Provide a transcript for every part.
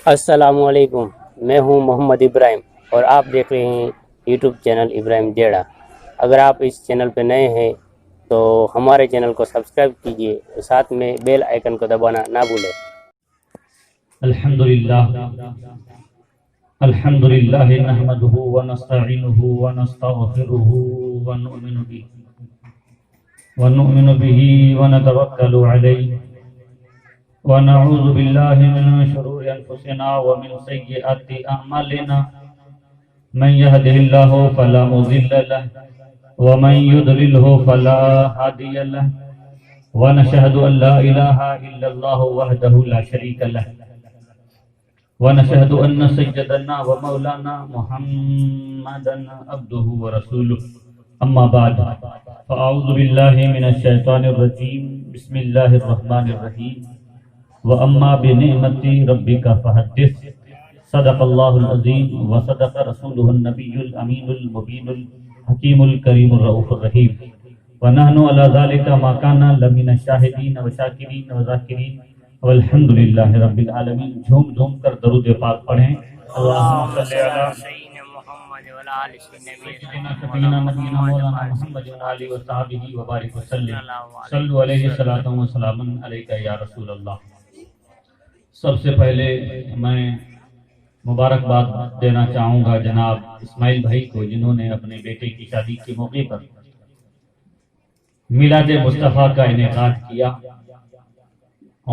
السلام علیکم، میں ہوں محمد ابراہیم اور آپ دیکھ رہے ہیں یوٹیوب چینل ابراہیم دیڑا۔ اگر آپ اس چینل پہ نئے ہیں تو ہمارے چینل کو سبسکرائب کیجئے اور ساتھ میں بیل آئیکن کو دبانا نہ بھولیں۔ الحمدللہ نحمدہ ونستعینہ ونستغفرہ ونؤمن بہ ونتوکل علیہ ونعوذ باللہ من شرور انفسنا ومن سیئات اعمالنا من یہدہ اللہ فلا مضل لہ ومن یضللہ فلا ہادی لہ ونشہد ان لا الہ الا اللہ وحدہ لا شریک لہ ونشہد ان سیدنا ومولانا محمدا عبدہ ورسولہ اما بعد فاعوذ باللہ من الشیطان الرجیم بسم اللہ الرحمن الرحیم وَأَمَّا بِنِعْمَةِ رَبِّكَ فَحَدِّثْ صدق اللہ العظیم وصدق رسولہ النبی الامین المبین الحکیم الکریم الرؤوف الرحیم وَنَحْنُ عَلَى ذَلِكَ مَا كَانَ لَمِنَ الشَّاهِدِينَ وَشَاكِرِينَ وَذَاكِرِينَ وَالْحَمْدُلِلَّهِ رَبِّ الْعَالَمِينَ۔ جھوم جھوم کر درود پاک پڑھیں۔ اللہم صلی علی سیدنا محمد وعلی آل سیدنا شفیعنا نبینا مولانا محمد وعلی وصحبہ وبارک وسلم صلو علیہ الصلاۃ والسلام علیک یا رسول اللہ۔ سب سے پہلے میں مبارکباد دینا چاہوں گا جناب اسماعیل بھائی کو، جنہوں نے اپنے بیٹے کی شادی کے موقع پر میلاد مصطفیٰ کا انعقاد کیا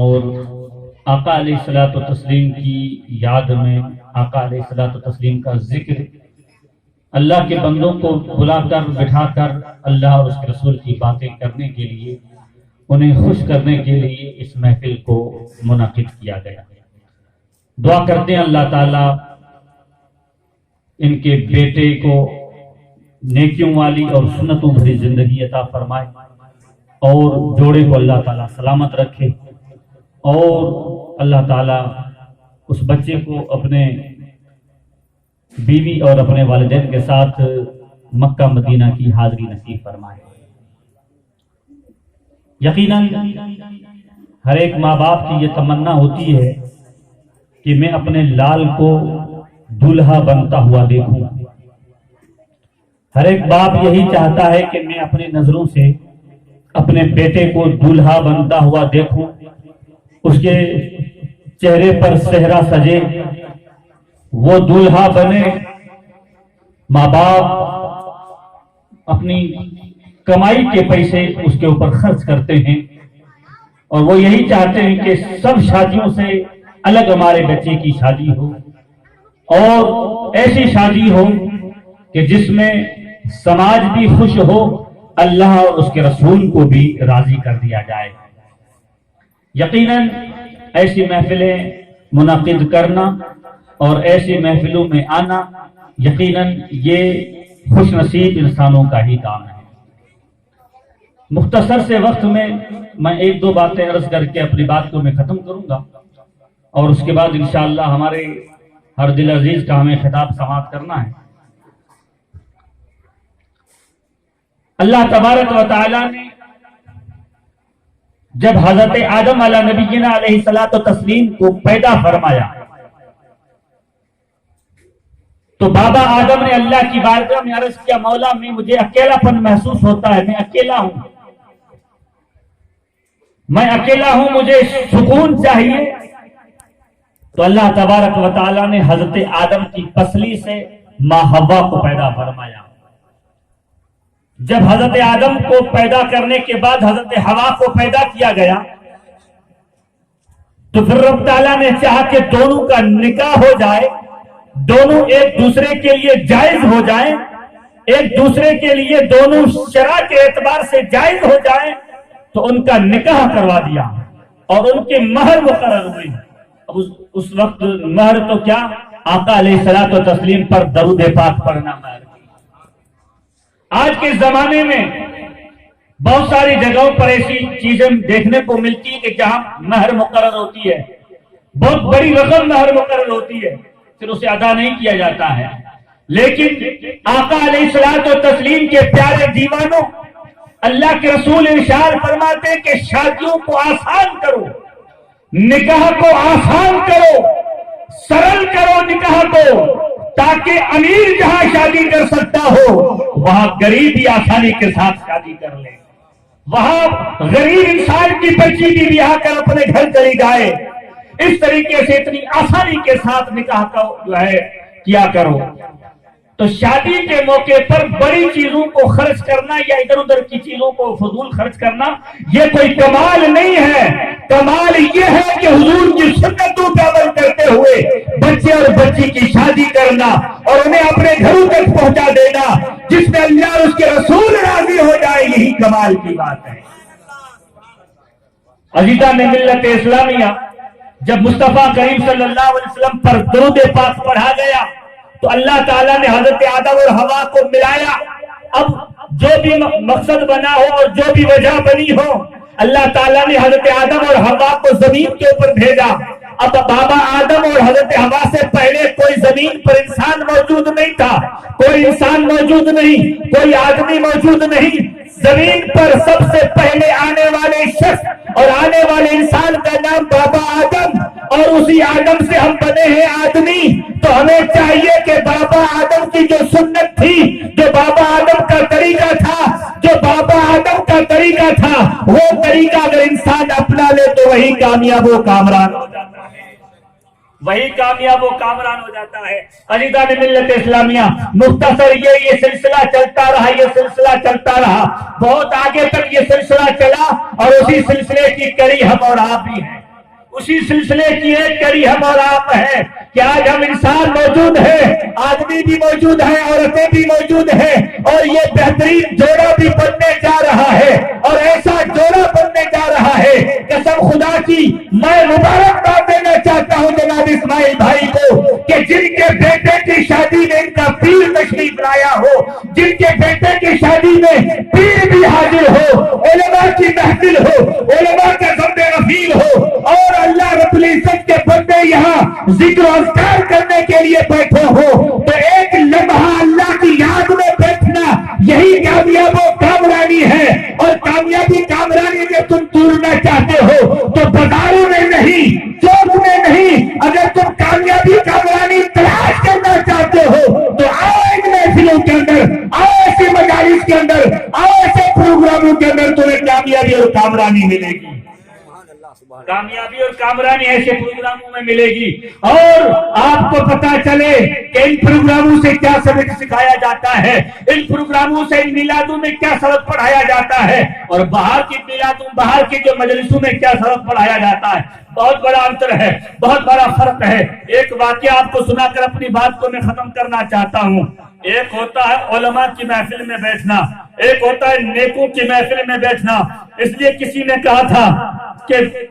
اور آقا علیہ الصلوۃ والتسلیم کی یاد میں آقا علیہ الصلوۃ والتسلیم کا ذکر، اللہ کے بندوں کو بلا کر بٹھا کر اللہ اور اس کے رسول کی باتیں کرنے کے لیے، انہیں خوش کرنے کے لیے اس محفل کو منعقد کیا گیا۔ دعا کرتے ہیں اللہ تعالیٰ ان کے بیٹے کو نیکیوں والی اور سنتوں بھری زندگی عطا فرمائے اور جوڑے کو اللہ تعالیٰ سلامت رکھے، اور اللہ تعالیٰ اس بچے کو اپنے بیوی اور اپنے والدین کے ساتھ مکہ مدینہ کی حاضری نصیب فرمائے۔ یقیناً ہر ایک ماں باپ کی یہ تمنا ہوتی ہے کہ میں اپنے لال کو دولہا بنتا ہوا دیکھوں۔ ہر ایک باپ یہی چاہتا ہے کہ میں اپنی نظروں سے اپنے بیٹے کو دولہا بنتا ہوا دیکھوں، اس کے چہرے پر صحرا سجے، وہ دولہا بنے۔ ماں باپ اپنی کمائی کے پیسے اس کے اوپر خرچ کرتے ہیں اور وہ یہی چاہتے ہیں کہ سب شادیوں سے الگ ہمارے بچے کی شادی ہو، اور ایسی شادی ہو کہ جس میں سماج بھی خوش ہو، اللہ اور اس کے رسول کو بھی راضی کر دیا جائے۔ یقیناً ایسی محفلیں منعقد کرنا اور ایسی محفلوں میں آنا یقیناً یہ خوش نصیب انسانوں کا ہی کام ہے۔ مختصر سے وقت میں ایک دو باتیں عرض کر کے اپنی بات کو میں ختم کروں گا، اور اس کے بعد انشاءاللہ ہمارے ہر دل عزیز کا ہمیں خطاب سماعت کرنا ہے۔ اللہ تبارک و تعالی نے جب حضرت آدم علیہ نبینا علیہ الصلوۃ والتسلیم کو پیدا فرمایا تو بابا آدم نے اللہ کی بارگاہ میں عرض کیا، مولا مجھے اکیلا پن محسوس ہوتا ہے، میں اکیلا ہوں، مجھے سکون چاہیے۔ تو اللہ تبارک و تعالی نے حضرت آدم کی پسلی سے ماں حوا کو پیدا فرمایا۔ جب حضرت آدم کو پیدا کرنے کے بعد حضرت حوا کو پیدا کیا گیا تو پھر رب تعالیٰ نے چاہا کہ دونوں کا نکاح ہو جائے، دونوں ایک دوسرے کے لیے جائز ہو جائیں، ایک دوسرے کے لیے دونوں شرع کے اعتبار سے جائز ہو جائیں، تو ان کا نکاح کروا دیا اور ان کے مہر مقرر ہوئی۔ اس وقت مہر تو کیا، آقا علیہ الصلوۃ والتسلیم پر درود پاک پڑھنا مہر۔ آج کے زمانے میں بہت ساری جگہوں پر ایسی چیزیں دیکھنے کو ملتی ہے کہ جہاں مہر مقرر ہوتی ہے، بہت بڑی رقم مہر مقرر ہوتی ہے، پھر اسے ادا نہیں کیا جاتا ہے۔ لیکن آقا علیہ الصلوۃ والتسلیم کے پیارے دیوانوں، اللہ کے رسول ارشاد فرماتے ہیں کہ شادیوں کو آسان کرو، نکاح کو آسان کرو، सरल करो निकाह को, ताकि अमीर जहां शादी कर सकता हो वहां गरीब भी आसानी के साथ शादी कर ले, वहां गरीब इंसान की बच्ची भी ब्याह कर अपने घर चली जाए। इस तरीके से इतनी आसानी के साथ निकाह का जो है किया करो। तो शादी के मौके पर बड़ी चीजों को खर्च करना या इधर उधर की चीजों को फजूल खर्च करना ये कोई कमाल नहीं है। कमाल ये है कि हुजूर की सुन्नतों पर अमल करते हुए बच्चे और बच्ची की शादी करना और उन्हें अपने घरों तक पहुंचा देना, जिसमें अल्लाह और उसके रसूल राजी हो जाए, यही कमाल की बात है। अजीजा ने मिल्लत इस्लामिया जब मुस्तफा करीम सल्लल्लाहु अलैहि वसल्लम पर दुरूद पाक पढ़ा गया तो अल्लाह ताला ने हजरत आदम और हवा को मिलाया। अब जो भी मकसद बना हो और जो भी वजह बनी हो, अल्लाह ताला ने हजरत आदम और हवा को जमीन के ऊपर भेजा। अब बाबा आदम और हजरत हवा से पहले कोई जमीन पर इंसान मौजूद नहीं था, कोई इंसान मौजूद नहीं, कोई आदमी मौजूद नहीं। जमीन पर सबसे पहले आने वाले शख्स और आने वाले इंसान का नाम बाबा आदम, और उसी आदम से हम बने हैं आदमी। तो हमें चाहिए कि बाबा आदम की जो सुन्नत थी, जो बाबा आदम का तरीका था, जो बाबा आदम का तरीका था, वो तरीका अगर इंसान अपना ले तो वही कामयाब व कामरान हो जाता है, वही कामयाब व कामरान हो जाता है। अजीज़ान मिल्लत इस्लामिया, मुख्तसर ये सिलसिला चलता रहा, ये सिलसिला चलता रहा, बहुत आगे तक ये सिलसिला चला और उसी सिलसिले की कड़ी हम और आप भी हैं। उसी सिलसिले की एक कड़ी हम और आप है कि आज हम इंसान मौजूद है, आदमी भी मौजूद है, औरतें भी मौजूद है, और ये बेहतरीन जोड़ा भी बनने जा रहा है, और ऐसा जोड़ा बनने जा रहा है। कसम खुदा की मैं मुबारकबाद देना चाहता हूँ जनाब इस्माइल भाई को कि जिनके बेटे की शादी में इनका पीर तशरीफ लाया हो, जिनके बेटे की शादी में पीर भी हाजिर हो, उलमा की महफिल हो, उलमा का ज़म्मे गफील हो, और अल्लाह रब्बुल इज्जत के बंदे यहाँ जिक्र अस्कार करने के लिए बैठे हो, तो एक लम्हा अल्लाह की याद में बैठना यही कामयाब व कामरानी है। और कामयाबी कामरानी में तुम ढूंढना चाहते हो तो बाजारों में नहीं, चौक में नहीं, अगर तुम कामयाबी कामरानी तलाश करना चाहते हो तो आओ इन महफिलों के अंदर, आओ ऐसे मजालिस के अंदर, आओ ऐसे प्रोग्रामों के अंदर तुम्हें कामयाबी और कामरानी मिलेगी। कामयाबी और कामरानी ऐसे प्रोग्रामों में मिलेगी। और आपको पता चले कि इन प्रोग्रामों से क्या सबक सिखाया जाता है, इन प्रोग्रामों से इन मिलादों में क्या सबक पढ़ाया जाता है, और बाहर की मिलादों, बाहर की जो मजलिसों में क्या सबक पढ़ाया जाता है। बहुत बड़ा अंतर है, बहुत बड़ा फर्क है। एक वाकया आपको सुनाकर अपनी बात को मैं खत्म करना चाहता हूँ। एक होता है उलमा की महफिल में बैठना, एक होता है नेकों की महफिल में बैठना। इसलिए किसी ने कहा था कि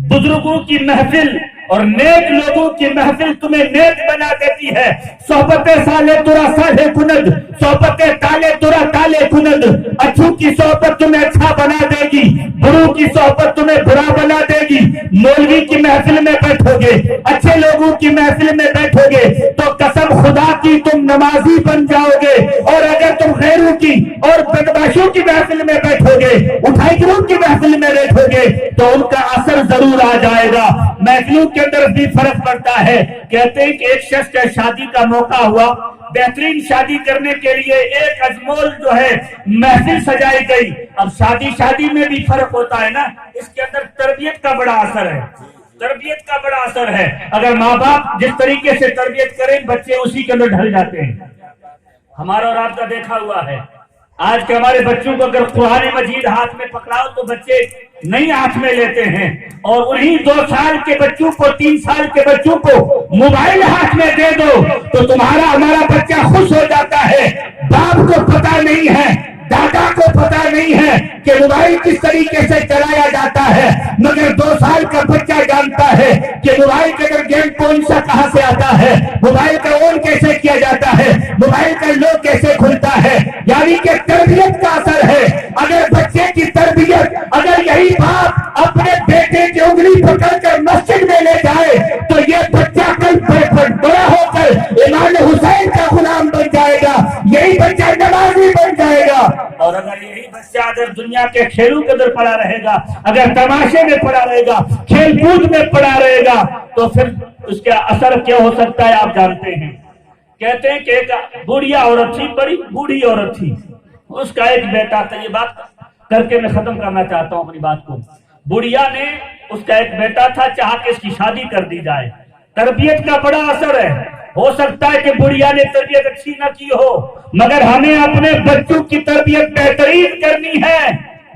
बुजुर्गों की महफिल और नेक लोगों की महफिल तुम्हें नेक बना देती है। सोहबते साले तुरा साले कुनद, सोहबते ताले तुरा ताले कुनद। अच्छों की सोहबत तुम्हें अच्छा बना देगी, बुरों की सोहबत तुम्हें बुरा बना देगी। मौलवी की महफिल में बैठोगे, अच्छे लोगों की महफिल में बैठोगे तो कसम खुदा की तुम नमाजी बन जाओगे, और अगर तुम गैरों की और बदमाशों की महफिल में बैठोगे, उठाईगिरों की महफिल में बैठोगे तो उनका असर जरूर आ जाएगा। महफिलों के अंदर भी फर्क पड़ता है। कहते हैं कि एक शख्स का शादी का मौका हुआ, बेहतरीन शादी करने के लिए एक अजमोल जो है महफिल सजाई गई। अब शादी में भी फर्क होता है ना, इसके अंदर तरबियत का बड़ा असर है, तरबियत का बड़ा असर है। अगर माँ बाप जिस तरीके से तरबियत करें बच्चे उसी के अंदर ढल जाते हैं। हमारा और आपका देखा हुआ है, आज के हमारे बच्चों को अगर कुरान मजीद हाथ में पकड़ाओ तो बच्चे नहीं हाथ में लेते हैं, और उन्हीं 2 साल के बच्चों को, 3 साल के बच्चों को मोबाइल हाथ में दे दो तो तुम्हारा हमारा बच्चा खुश हो जाता है। बाप को पता नहीं है, दादा को पता नहीं है कि मोबाइल किस तरीके से चलाया जाता है, मगर 2 साल का बच्चा जानता है कि मोबाइल के अंदर गेम कौन सा कहां से आता है, मोबाइल का ऑन कैसे किया जाता है, मोबाइल का लॉक कैसे खुलता है। यानी कि तरबियत का असर है। अगर बच्चे की तरबियत, अगर यही बाप अपने बेटे की उंगली पकड़कर मस्जिद में ले जाए तो ये बच्चा कल बड़ा होकर इमाम हुसैन का गुलाम बन जाएगा, यही बच्चा नमाजी बन जाएगा। और अगर यही बच्चा अगर दुनिया के खेलों के अंदर पड़ा रहेगा, अगर तमाशे में पड़ा रहेगा, खेल कूद में पड़ा रहेगा, तो फिर اس کا اثر کیا ہو سکتا ہے آپ جانتے ہیں. کہتے ہیں کہ ایک بوڑھیا عورت تھی, بڑی بوڑھی عورت تھی, اس کا ایک بیٹا تھا. یہ بات کر کے میں ختم کرنا چاہتا ہوں اپنی بات کو. بوڑھیا نے, اس کا ایک بیٹا تھا, چاہا کہ اس کی شادی کر دی جائے. تربیت کا بڑا اثر ہے. ہو سکتا ہے کہ بڑھیا نے تربیت اچھی نہ کی ہو, مگر ہمیں اپنے بچوں کی تربیت بہترین کرنی ہے.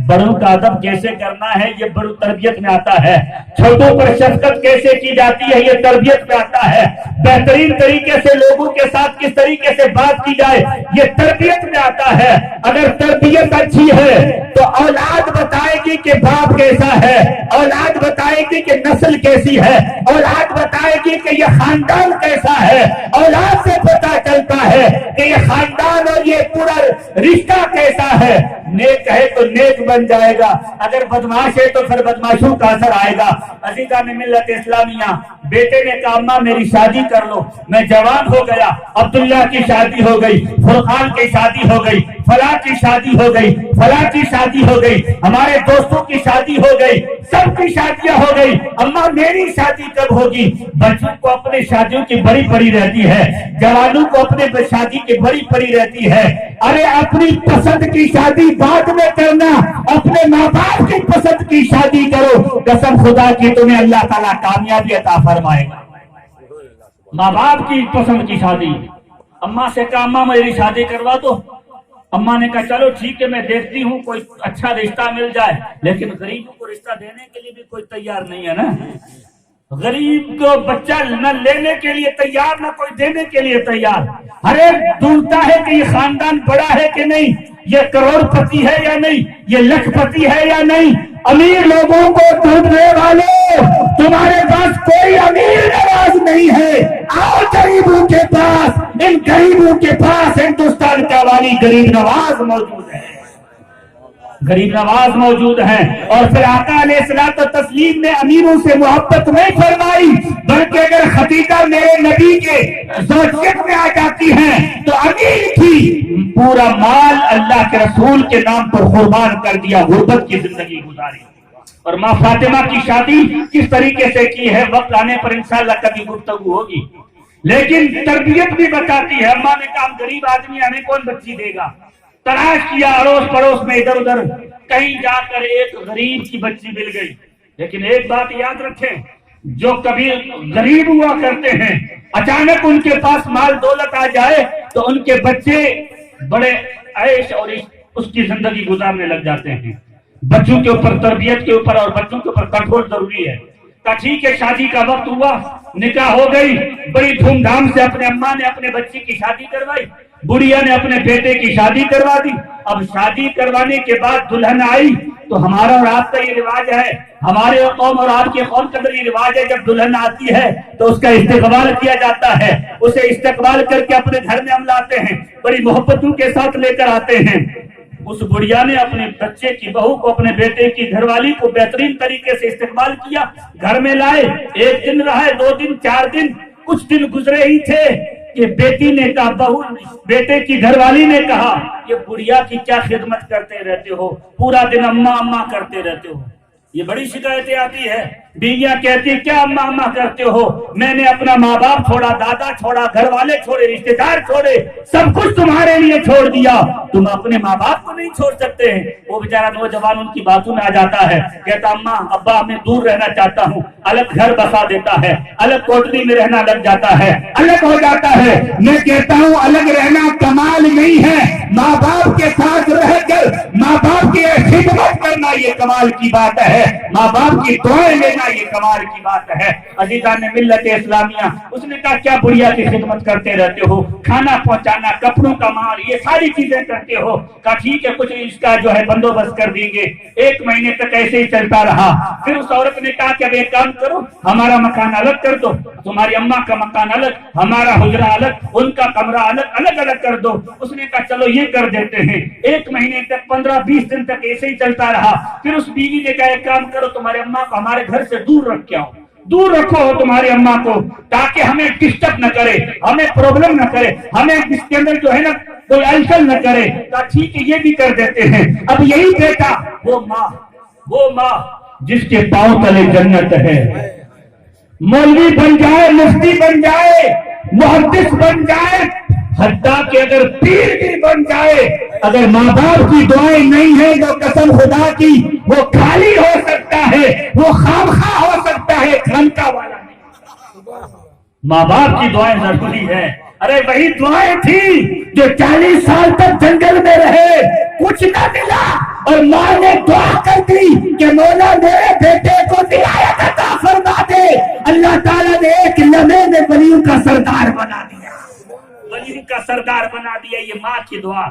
بڑوں کا ادب کیسے کرنا ہے یہ بڑوں تربیت میں آتا ہے. چھوٹوں پر شفقت کیسے کی جاتی ہے یہ تربیت میں آتا ہے. بہترین طریقے سے لوگوں کے ساتھ کس طریقے سے بات کی جائے یہ تربیت میں آتا ہے. اگر تربیت اچھی ہے تو اولاد بتائے گی کہ باپ کیسا ہے, اولاد بتائے گی کہ نسل کیسی ہے, اولاد بتائے گی کہ یہ خاندان کیسا ہے. اولاد سے پتا چلتا ہے کہ یہ خاندان اور یہ پورا رشتہ کیسا ہے. نیک ہے تو نیک بن جائے گا, اگر بدماش ہے تو پھر بدماشوں کا اثر آئے گا. عزیزان ملت اسلامیہ, بیٹے نے کہا اماں میری شادی کر لو, میں جوان ہو گیا, عبداللہ کی شادی ہو گئی, فرقان کی شادی ہو گئی, فلاں کی شادی ہو گئی, فلاں کی شادی ہو گئی, ہمارے دوستوں کی شادی ہو گئی, سب کی شادیاں ہو گئی, اماں میری شادی کب ہوگی؟ بچوں کو اپنے شادیوں کی بڑی پڑی رہتی ہے, جوانوں کو اپنے شادی کی بڑی پڑی رہتی ہے. ارے اپنی پسند کی شادی بعد میں کرنا, اپنے ماں باپ کی پسند کی شادی کرو, قسم خدا کی تمہیں اللہ تعالیٰ کامیابی عطا فرمائے گا. ماں باپ کی پسند کی شادی. اماں سے کہا اماں میری شادی کروا دو. اماں نے کہا چلو ٹھیک ہے میں دیکھتی ہوں کوئی اچھا رشتہ مل جائے, لیکن غریبوں کو رشتہ دینے کے لیے بھی کوئی تیار نہیں ہے نا. غریب کو بچہ نہ لینے کے لیے تیار, نہ کوئی دینے کے لیے تیار. ہر ایک ڈھونڈتا ہے کہ یہ خاندان بڑا ہے کہ نہیں, یہ کروڑ پتی ہے یا نہیں, یہ لکھ پتی ہے یا نہیں. امیر لوگوں کو ڈھونڈنے والے, تمہارے پاس کوئی امیر نواز نہیں ہے. آؤ غریبوں کے پاس, ان غریبوں کے پاس ہندوستان کا والی غریب نواز موجود ہے, غریب نواز موجود ہیں. اور پھر آقا علیہ الصلوۃ والتسلیم نے امیروں سے محبت نہیں فرمائی, بلکہ اگر خدیجہ میرے نبی کے زوجیت میں آ جاتی ہیں تو امیر تھی, پورا مال اللہ کے رسول کے نام پر قربان کر دیا, غربت کی زندگی گزاری. اور ماں فاطمہ کی شادی کس طریقے سے کی ہے وقت آنے پر انشاءاللہ کبھی گفتگو ہوگی. لیکن تربیت بھی بتاتی ہے. اماں نے کہا غریب آدمی ہمیں کون بچی دے گا, تلاش کیا اڑوس پڑوس میں ادھر ادھر, کہیں جا کر ایک غریب کی بچی مل گئی. لیکن ایک بات یاد رکھیں, جو کبھی غریب ہوا کرتے ہیں اچانک ان کے پاس مال دولت آ جائے تو ان کے بچے بڑے عیش اور اس کی زندگی گزارنے لگ جاتے ہیں. بچوں کے اوپر تربیت کے اوپر اور بچوں کے اوپر کنٹرول ضروری ہے. ٹھیک ہے شادی کا وقت ہوا, نکاح ہو گئی, بڑی دھوم دھام سے اپنے اماں نے اپنے بچی کی شادی کروائی, بڑھیا نے اپنے بیٹے کی شادی کروا دی. اب شادی کروانے کے بعد دلہن آئی تو ہمارا اور آپ کا یہ رواج ہے, ہمارے قوم اور آپ کے قوم کا یہ رواج ہے, جب دلہن آتی ہے تو اس کا استقبال کیا جاتا ہے. اسے استقبال کر کے اپنے گھر میں ہم لاتے ہیں, بڑی محبتوں کے ساتھ لے کر آتے ہیں. اس بڑھیا نے اپنے بچے کی بہو کو, اپنے بیٹے کی گھر والی کو بہترین طریقے سے استقبال کیا, گھر میں لائے. ایک دن رہے, 2 دن, 4 دن, کچھ دن گزرے ہی تھے کہ بیٹی نے کہا, بہو بیٹے کی گھر والی نے کہا یہ بڑھیا کی کیا خدمت کرتے رہتے ہو, پورا دن اماں اماں کرتے رہتے ہو. یہ بڑی شکایتیں آتی ہے. بیویاں کہتی کیا اماں اماں کرتے ہو, میں نے اپنا ماں باپ چھوڑا, دادا چھوڑا, گھر والے چھوڑے, رشتے دار چھوڑے, سب کچھ تمہارے لیے چھوڑ دیا, تم اپنے ماں باپ کو نہیں چھوڑ سکتے ہیں. وہ بیچارہ نوجوان ان کی باتوں میں آ جاتا ہے, کہتا اماں ابا میں دور رہنا چاہتا ہوں, الگ گھر بسا دیتا ہے, الگ کوٹری میں رہنا لگ جاتا ہے, الگ ہو جاتا ہے. میں کہتا ہوں الگ رہنا کمال نہیں ہے, ماں باپ کے ساتھ رہ کر ماں باپ کی خدمت کرنا یہ کمال کی بات ہے, ماں باپ کی دعائیں لینا یہ کمال کی بات ہے. عزیزان ملت اسلامیہ, اس نے کہا کیا بڑھیا کی خدمت کرتے رہتے ہو, کھانا پہنچانا, کپڑوں کا مال, یہ ساری چیزیں کرتے ہو. کہا ٹھیک ہے کچھ اس کا جو ہے بندوبست کر دیں گے. 1 مہینے تک ایسے ہی چلتا رہا. پھر اس عورت نے کہا کہ اب ایک کام کرو, ہمارا مکان الگ کر دو, تمہاری اماں کا مکان الگ, ہمارا حجرہ الگ, ان کا کمرہ الگ, الگ الگ کر دو. اس نے کہا چلو یہ کر دیتے ہیں. 1 مہینے تک 15-20 دن تک ایسے ہی چلتا رہا. پھر اس بیوی نے کہا ایک کام کرو, تمہارے اماں کو ہمارے گھر سے دور رکھ کے آؤ, دور رکھو تمہاری اماں کو, تاکہ ہمیں ڈسٹرب نہ کرے, ہمیں پرابلم نہ کرے, ہمیں اس کے اندر جو ہے نا کوئی الچل نہ کرے. کہا ٹھیک ہے یہ بھی کر دیتے ہیں. اب یہی بیٹا, وہ ماں جس کے پاؤں تلے جنت ہے, मौलवी बन जाए, मुफ्ती बन जाए, मुहद्दिस बन जाए, हत्ता कि अगर पीर भी बन जाए, अगर माँ बाप की दुआएं नहीं है तो कसम खुदा की वो खाली हो सकता है, वो खामखा हो सकता है, खानका वाला नहीं। माँ बाप की दुआएं जरूरी है। अरे वही दुआएं थी जो 40 साल तक जंगल में रहे, कुछ ना मिला और माँ ने दुआ कर दी कि मौला मेरे बेटे को हिदायत अता फरमा दे। अल्लाह ताला ने एक लम्हे में वलियों का सरदार बना दिया, वलियों का सरदार बना दिया। ये माँ की दुआ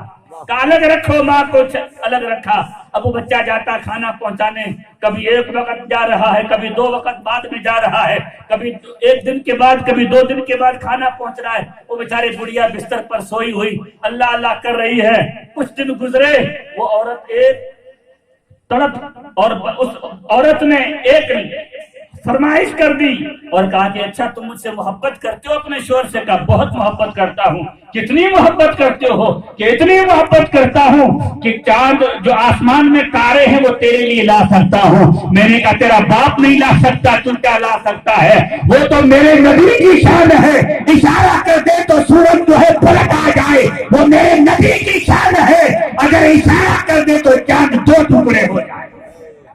का अलग रखो, माँ को अलग रखा। अब वो बच्चा जाता खाना पहुंचाने, कभी एक वक्त जा रहा है, कभी 2 वक्त बाद में जा रहा है, कभी 1 दिन के बाद, कभी 2 दिन के बाद खाना पहुंच रहा है। वो बेचारी बुढ़िया बिस्तर पर सोई हुई अल्लाह अल्लाह कर रही है। कुछ दिन गुजरे, वो औरत एक तड़प, और उस औरत ने एक फरमाइश कर दी और कहा कि अच्छा तुम मुझसे मोहब्बत करते हो? अपने शोर से कहा बहुत मोहब्बत करता हूँ। कितनी मोहब्बत करते हो? कि इतनी मोहब्बत करता हूँ कि चांद जो आसमान में तारे हैं वो तेरे लिए ला सकता हूँ। मैंने कहा तेरा बाप नहीं ला सकता, तू क्या ला सकता है? वो तो मेरे नबी की शान है, इशारा कर दे तो सूरज जो है पलट आ जाए, वो मेरे नबी की शान है। अगर इशारा कर दे तो चांद 2 टुकड़े हो जाए,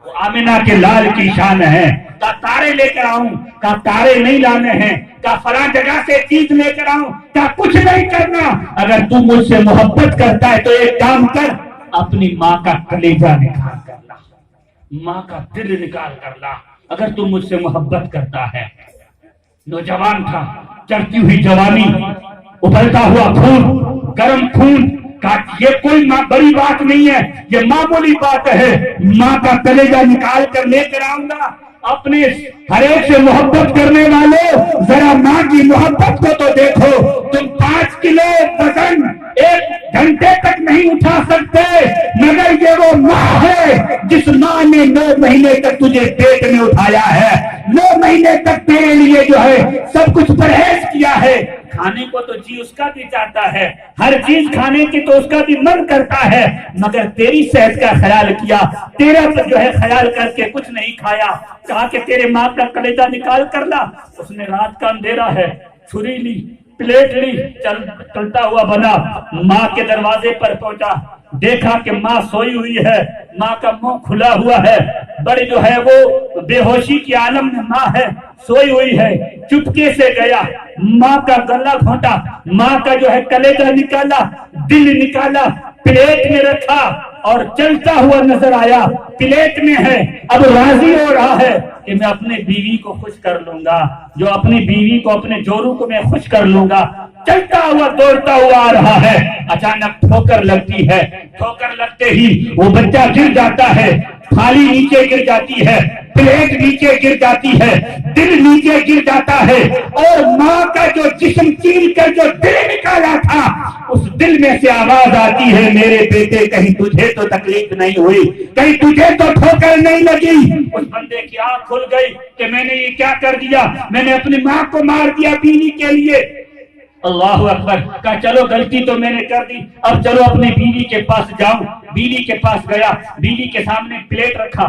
वो आमिना के लाल की शान है। का तारे लेकर आऊं, का तारे नहीं लाने हैं, का फला जगह से चीज लेकर आऊं, का कुछ नहीं करना। अगर तू मुझसे मोहब्बत करता है तो एक काम कर, अपनी माँ का कलेजा निकाल कर ला, माँ का दिल निकाल कर ला। अगर तू मुझसे मोहब्बत करता है। नौजवान था, चढ़ती हुई जवानी, उबलता हुआ खून, गर्म खून का, ये कोई बड़ी बात नहीं है, ये मामूली बात है। माँ का कलेजा निकाल कर लेकर आऊंगा। अपने हरेक से मोहब्बत करने वालों, जरा माँ की मोहब्बत को तो देखो। तुम 5 किलो वजन 1 घंटे तक नहीं उठा सकते, मगर ये वो माँ है जिस माँ ने 9 महीने तक तुझे पेट में उठाया है, 9 महीने तक तेरे लिए जो है सब कुछ परहेज किया है। खाने को तो जी उसका भी चाहता है, हर चीज खाने की तो उसका भी मन करता है, मगर तेरी सेहत का ख्याल किया, तेरा जो है ख्याल करके कुछ नहीं खाया। कहा कि तेरे माँ का कलेजा निकाल कर ला। उसने रात का अंधेरा है, छुरी ली, प्लेट ली, चलता हुआ बना, माँ के दरवाजे पर पहुंचा, देखा कि माँ सोई हुई है, माँ का मुंह खुला हुआ है, बड़ी जो है वो बेहोशी की आलम में माँ है, सोई हुई है। चुपके से गया, माँ का गला घोंटा, माँ का जो है कलेजा निकाला, दिल निकाला, प्लेट में रखा और चलता हुआ नजर आया। प्लेट में है, अब राजी हो रहा है कि मैं अपने बीवी को खुश कर लूंगा, जो अपनी बीवी को, अपने जोरू को मैं खुश कर लूंगा। चलता हुआ दौड़ता हुआ आ रहा है, अचानक ठोकर लगती है। ठोकर लगते ही वो बच्चा गिर जाता है, थाली नीचे गिर जाती है, प्लेट नीचे गिर जाती है, दिल नीचे गिर जाता है, और माँ का जो जिस्म चीर कर जो दिल निकाला था, उस दिल में से आवाज आती है, मेरे बेटे कहीं तुझे तो तकलीफ नहीं हुई, कहीं तुझे तो ठोकर नहीं लगी। उस बंदे की आंख खुल गई कि मैंने ये क्या कर दिया, मैंने अपनी माँ को मार दिया बीवी के लिए। अल्लाह अकबर। कहा चलो गलती तो मैंने कर दी, अब चलो अपनी बीवी के पास जाऊं। बीवी के पास गया, बीवी के सामने प्लेट रखा,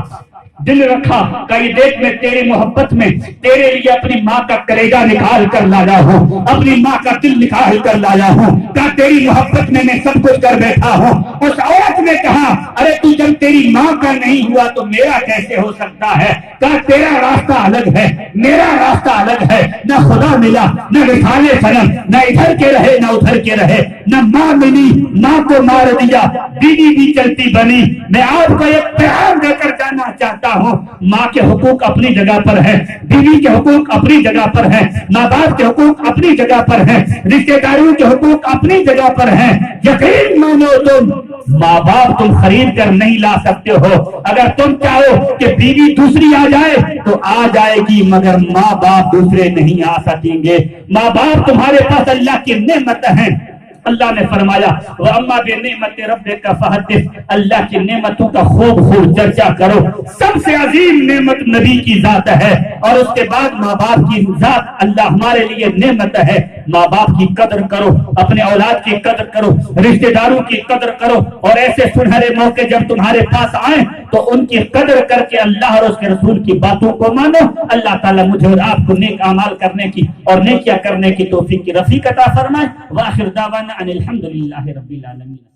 दिल रखा, कही देख मैं तेरी मोहब्बत में तेरे लिए अपनी माँ का कलेजा निकाल कर लाया हूँ, अपनी माँ का दिल निकाल कर लाया हूँ। कहा तेरी मोहब्बत में मैं सब कुछ कर बैठा हूँ। उस औरत ने कहा अरे तू जब तेरी माँ का नहीं हुआ तो मेरा कैसे हो सकता है? कहा तेरा रास्ता अलग है, मेरा रास्ता अलग है। न खुदा मिला, न रिसाले सनम, न इधर के रहे न उधर के रहे, न माँ मिली, माँ को मार दिया, बीवी भी चलती बनी। मैं आपको एक पैगाम देकर जाना चाहता हूँ, माँ के हुकूक अपनी जगह पर है, बीवी के हुकूक अपनी जगह पर है, माँ बाप के हुकूक अपनी जगह पर है, रिश्तेदारों के हुकूक अपनी जगह पर है। यकीन मानो तुम माँ बाप तुम खरीद कर नहीं ला सकते हो। अगर तुम चाहो कि बीवी दूसरी आ जाए तो आ जाएगी, मगर माँ बाप दूसरे नहीं आ सकेंगे। माँ बाप तुम्हारे पास अल्लाह की नेमत है। अल्लाह ने फरमाया वो अम्मा बे नेमत रब्बिका फहदिस, अल्लाह की नेमतों का खूब खूब चर्चा करो। सबसे अजीम नेमत नबी की जात है और उसके बाद माँ बाप की जात अल्लाह हमारे लिए नेमत है। ماں باپ کی قدر کرو، اپنے اولاد کی قدر کرو، رشتہ داروں کی قدر کرو، اور ایسے سنہرے موقع جب تمہارے پاس آئیں تو ان کی قدر کر کے اللہ اور اس کے رسول کی باتوں کو مانو۔ اللہ تعالیٰ مجھے اور آپ کو نیک اعمال کرنے کی اور نیکیاں کرنے کی توفیق کی رفیق عطا فرمائے۔ وآخر دعوانا ان الحمدللہ رب العالمین۔